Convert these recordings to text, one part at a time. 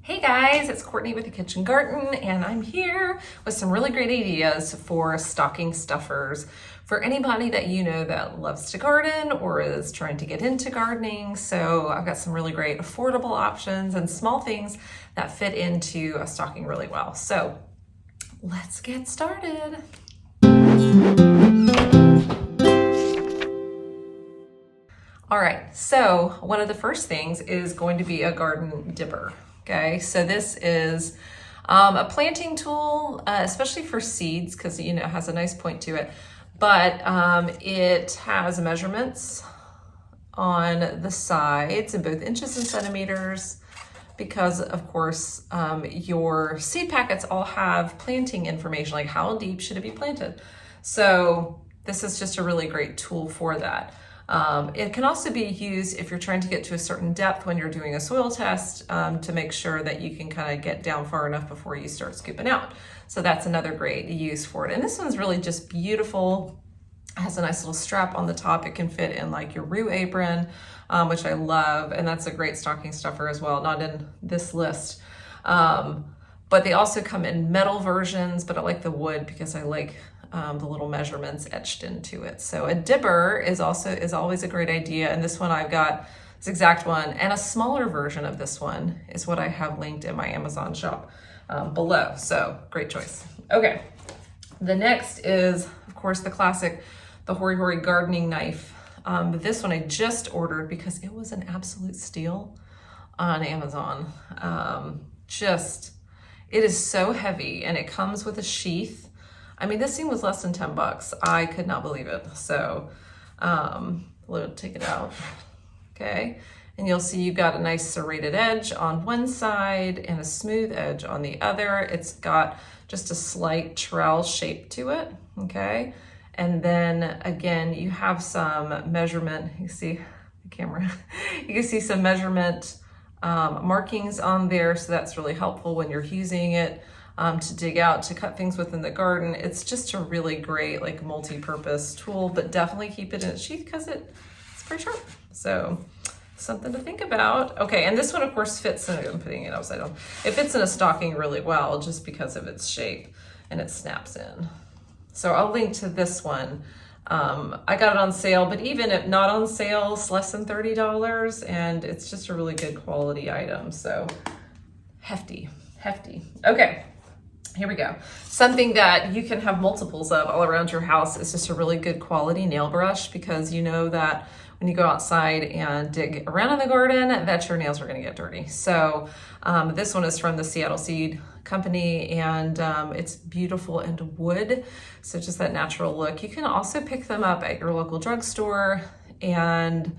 Hey guys, it's Courtney with the Kitchen Garden, and I'm here with some really great ideas for stocking stuffers for anybody that you know that loves to garden or is trying to get into gardening. So I've got some really great affordable options and small things that fit into a stocking really well. So let's get started. All right, so one of the first things is going to be a garden dipper. Okay, so this is a planting tool, especially for seeds, because it has a nice point to it, but it has measurements on the sides in both inches and centimeters, because of course your seed packets all have planting information, like how deep should it be planted. So this is just a really great tool for that. It can also be used if you're trying to get to a certain depth when you're doing a soil test to make sure that you can kind of get down far enough before you start scooping out. So that's another great use for it. And this one's really just beautiful. It has a nice little strap on the top. It can fit in like your roux apron, which I love. And that's a great stocking stuffer as well, not in this list. But they also come in metal versions, but I like the wood because I like the little measurements etched into it. So a dipper is always a great idea. And this one I've got this exact one, and a smaller version of this one is what I have linked in my Amazon shop below. So great choice. Okay, the next is of course the classic, the Hori Hori gardening knife. This one I just ordered because it was an absolute steal on Amazon. It is so heavy, and it comes with a sheath. I mean, this thing was less than 10 bucks. I could not believe it. So we'll take it out. Okay. And you'll see you've got a nice serrated edge on one side and a smooth edge on the other. It's got just a slight trowel shape to it. Okay. And then again, you have some measurement. You see the camera. You can see some measurement markings on there. So that's really helpful when you're using it to dig out, to cut things within the garden. It's just a really great like multi-purpose tool, but definitely keep it in its sheath because it's pretty sharp. So something to think about. Okay, and this one of course fits in, I'm putting it upside down. It fits in a stocking really well just because of its shape, and it snaps in. So I'll link to this one. I got it on sale, but even if not on sale, it's less than $30, and it's just a really good quality item. So hefty. Okay. Here we go. Something that you can have multiples of all around your house is just a really good quality nail brush, because you know that when you go outside and dig around in the garden, that your nails are going to get dirty. So this one is from the Seattle Seed Company, and it's beautiful and wood. So just that natural look. You can also pick them up at your local drugstore, and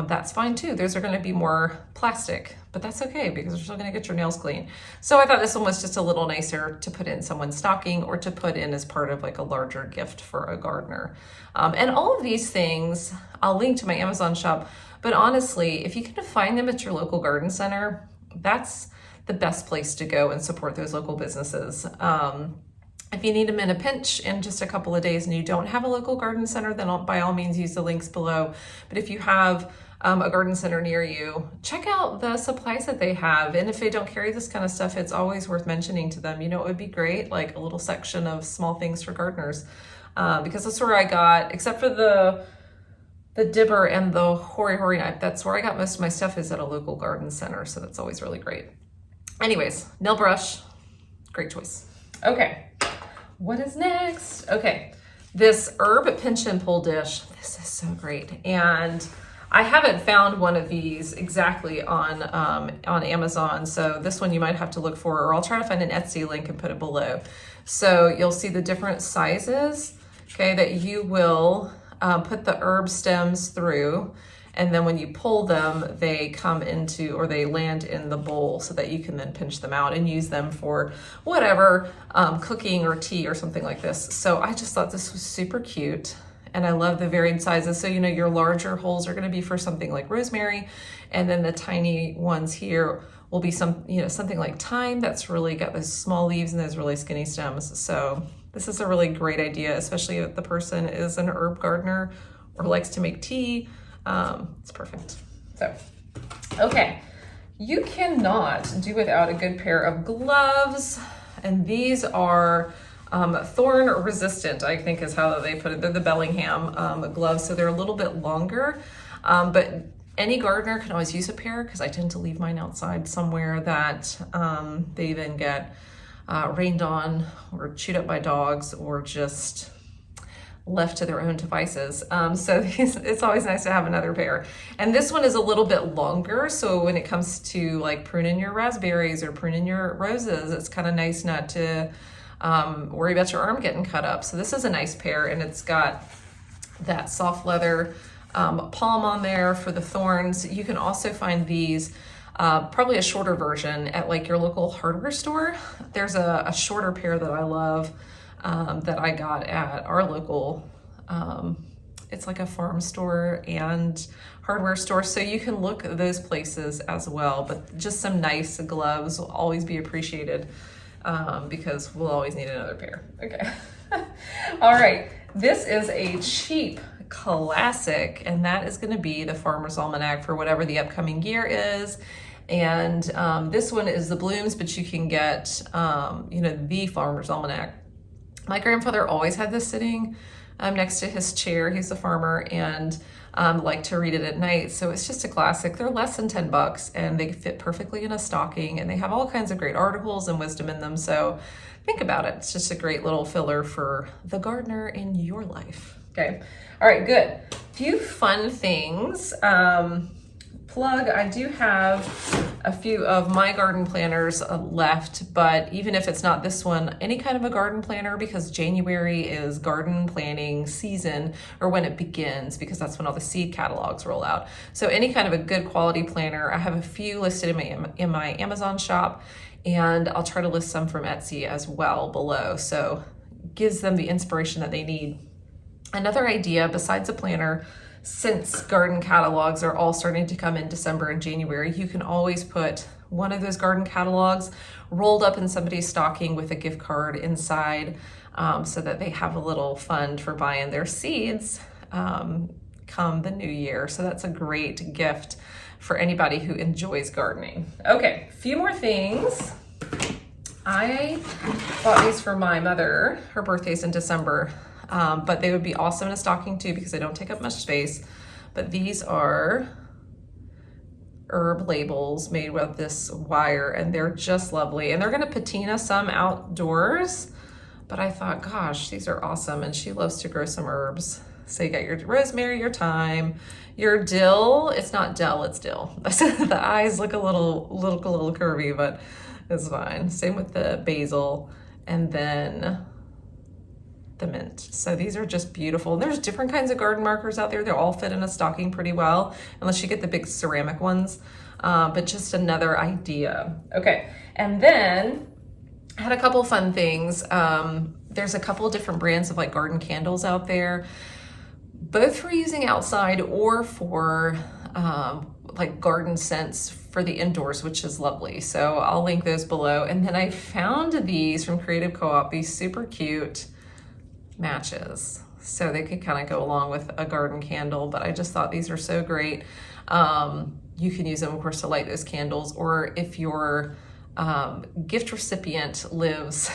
that's fine too. Those are going to be more plastic, but that's okay because you're still going to get your nails clean. So I thought this one was just a little nicer to put in someone's stocking or to put in as part of like a larger gift for a gardener. And all of these things, I'll link to my Amazon shop, but honestly, if you can find them at your local garden center, that's the best place to go and support those local businesses. If you need them in a pinch in just a couple of days and you don't have a local garden center, then by all means use the links below. But if you have a garden center near you, check out the supplies that they have. And if they don't carry this kind of stuff, it's always worth mentioning to them. It would be great, like a little section of small things for gardeners, because that's where I got, except for the dipper and the Hori Hori knife, that's where I got most of my stuff, is at a local garden center. So that's always really great. Anyways, nail brush, great choice. Okay. What is next? Okay, this herb pinch and pull dish. This is so great, and I haven't found one of these exactly on Amazon. So this one you might have to look for, or I'll try to find an Etsy link and put it below. So you'll see the different sizes, okay, that you will put the herb stems through. And then when you pull them, they come into, or they land in the bowl so that you can then pinch them out and use them for whatever, cooking or tea or something like this. So I just thought this was super cute. And I love the varied sizes. So, your larger holes are gonna be for something like rosemary. And then the tiny ones here will be something like thyme that's really got those small leaves and those really skinny stems. So this is a really great idea, especially if the person is an herb gardener or likes to make tea. It's perfect. So, okay, You cannot do without a good pair of gloves, and these are thorn resistant, I think is how they put it. They're the Bellingham gloves, so they're a little bit longer, but any gardener can always use a pair, because I tend to leave mine outside somewhere that they then get rained on or chewed up by dogs or just left to their own devices. So it's always nice to have another pair. And this one is a little bit longer, so when it comes to like pruning your raspberries or pruning your roses, it's kind of nice not to worry about your arm getting cut up. So this is a nice pair, and it's got that soft leather palm on there for the thorns. You can also find these probably a shorter version at like your local hardware store. There's a shorter pair that I love that I got at our local, it's like a farm store and hardware store, so you can look at those places as well. But just some nice gloves will always be appreciated, because we'll always need another pair. Okay. All right, this is a cheap classic, and that is going to be the Farmer's Almanac for whatever the upcoming year is. And this one is the blooms, but you can get the Farmer's Almanac. My grandfather always had this sitting next to his chair. He's a farmer, and liked to read it at night. So it's just a classic. They're less than $10, and they fit perfectly in a stocking, and they have all kinds of great articles and wisdom in them. So think about it. It's just a great little filler for the gardener in your life. Okay. All right, good. Few fun things. Plug, I do have a few of my garden planners left, but even if it's not this one, any kind of a garden planner, because January is garden planning season, or when it begins, because that's when all the seed catalogs roll out. So any kind of a good quality planner. I have a few listed in my Amazon shop, and I'll try to list some from Etsy as well below. So gives them the inspiration that they need. Another idea besides a planner, since garden catalogs are all starting to come in December and January, you can always put one of those garden catalogs rolled up in somebody's stocking with a gift card inside, so that they have a little fund for buying their seeds come the new year. So that's a great gift for anybody who enjoys gardening. Okay, a few more things. I bought these for my mother. Her birthday's in December. But they would be awesome in a stocking too, because they don't take up much space. But these are herb labels made with this wire, and they're just lovely. And they're gonna patina some outdoors, but I thought, gosh, these are awesome. And she loves to grow some herbs. So you got your rosemary, your thyme, your dill. It's not dill, it's dill. The eyes look a little curvy, but it's fine. Same with the basil, and then the mint. So these are just beautiful. And there's different kinds of garden markers out there. They all fit in a stocking pretty well, unless you get the big ceramic ones. But just another idea. Okay, and then I had a couple fun things. There's a couple of different brands of like garden candles out there, both for using outside or for like garden scents for the indoors, which is lovely. So I'll link those below. And then I found these from Creative Co-op, these super cute matches, so they could kind of go along with a garden candle. But I just thought these are so great. You can use them, of course, to light those candles, or if your gift recipient lives,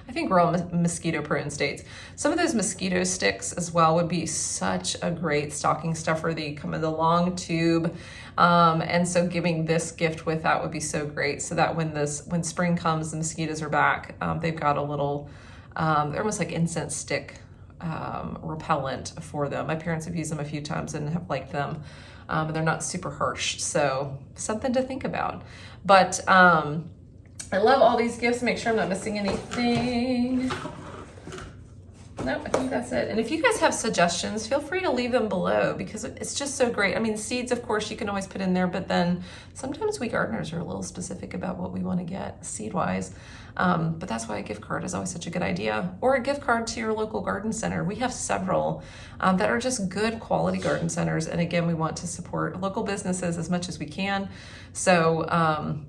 I think we're all mosquito prone states, some of those mosquito sticks as well would be such a great stocking stuffer. They come in the long tube, and so giving this gift with that would be so great, so that when spring comes, the mosquitoes are back, they've got a little they're almost like incense stick repellent for them. My parents have used them a few times and have liked them. And they're not super harsh, so something to think about. But I love all these gifts. Make sure I'm not missing anything. Nope, I think that's it. And if you guys have suggestions, feel free to leave them below, because it's just so great. I mean, seeds, of course, you can always put in there, but then sometimes we gardeners are a little specific about what we want to get seed-wise. But that's why a gift card is always such a good idea, or a gift card to your local garden center. We have several that are just good quality garden centers. And again, we want to support local businesses as much as we can. So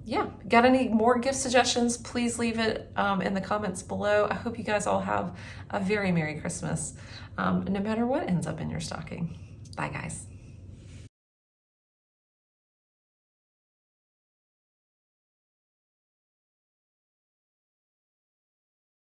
yeah, got any more gift suggestions? Please leave it in the comments below. I hope you guys all have a very Merry Christmas, no matter what ends up in your stocking. Bye, guys.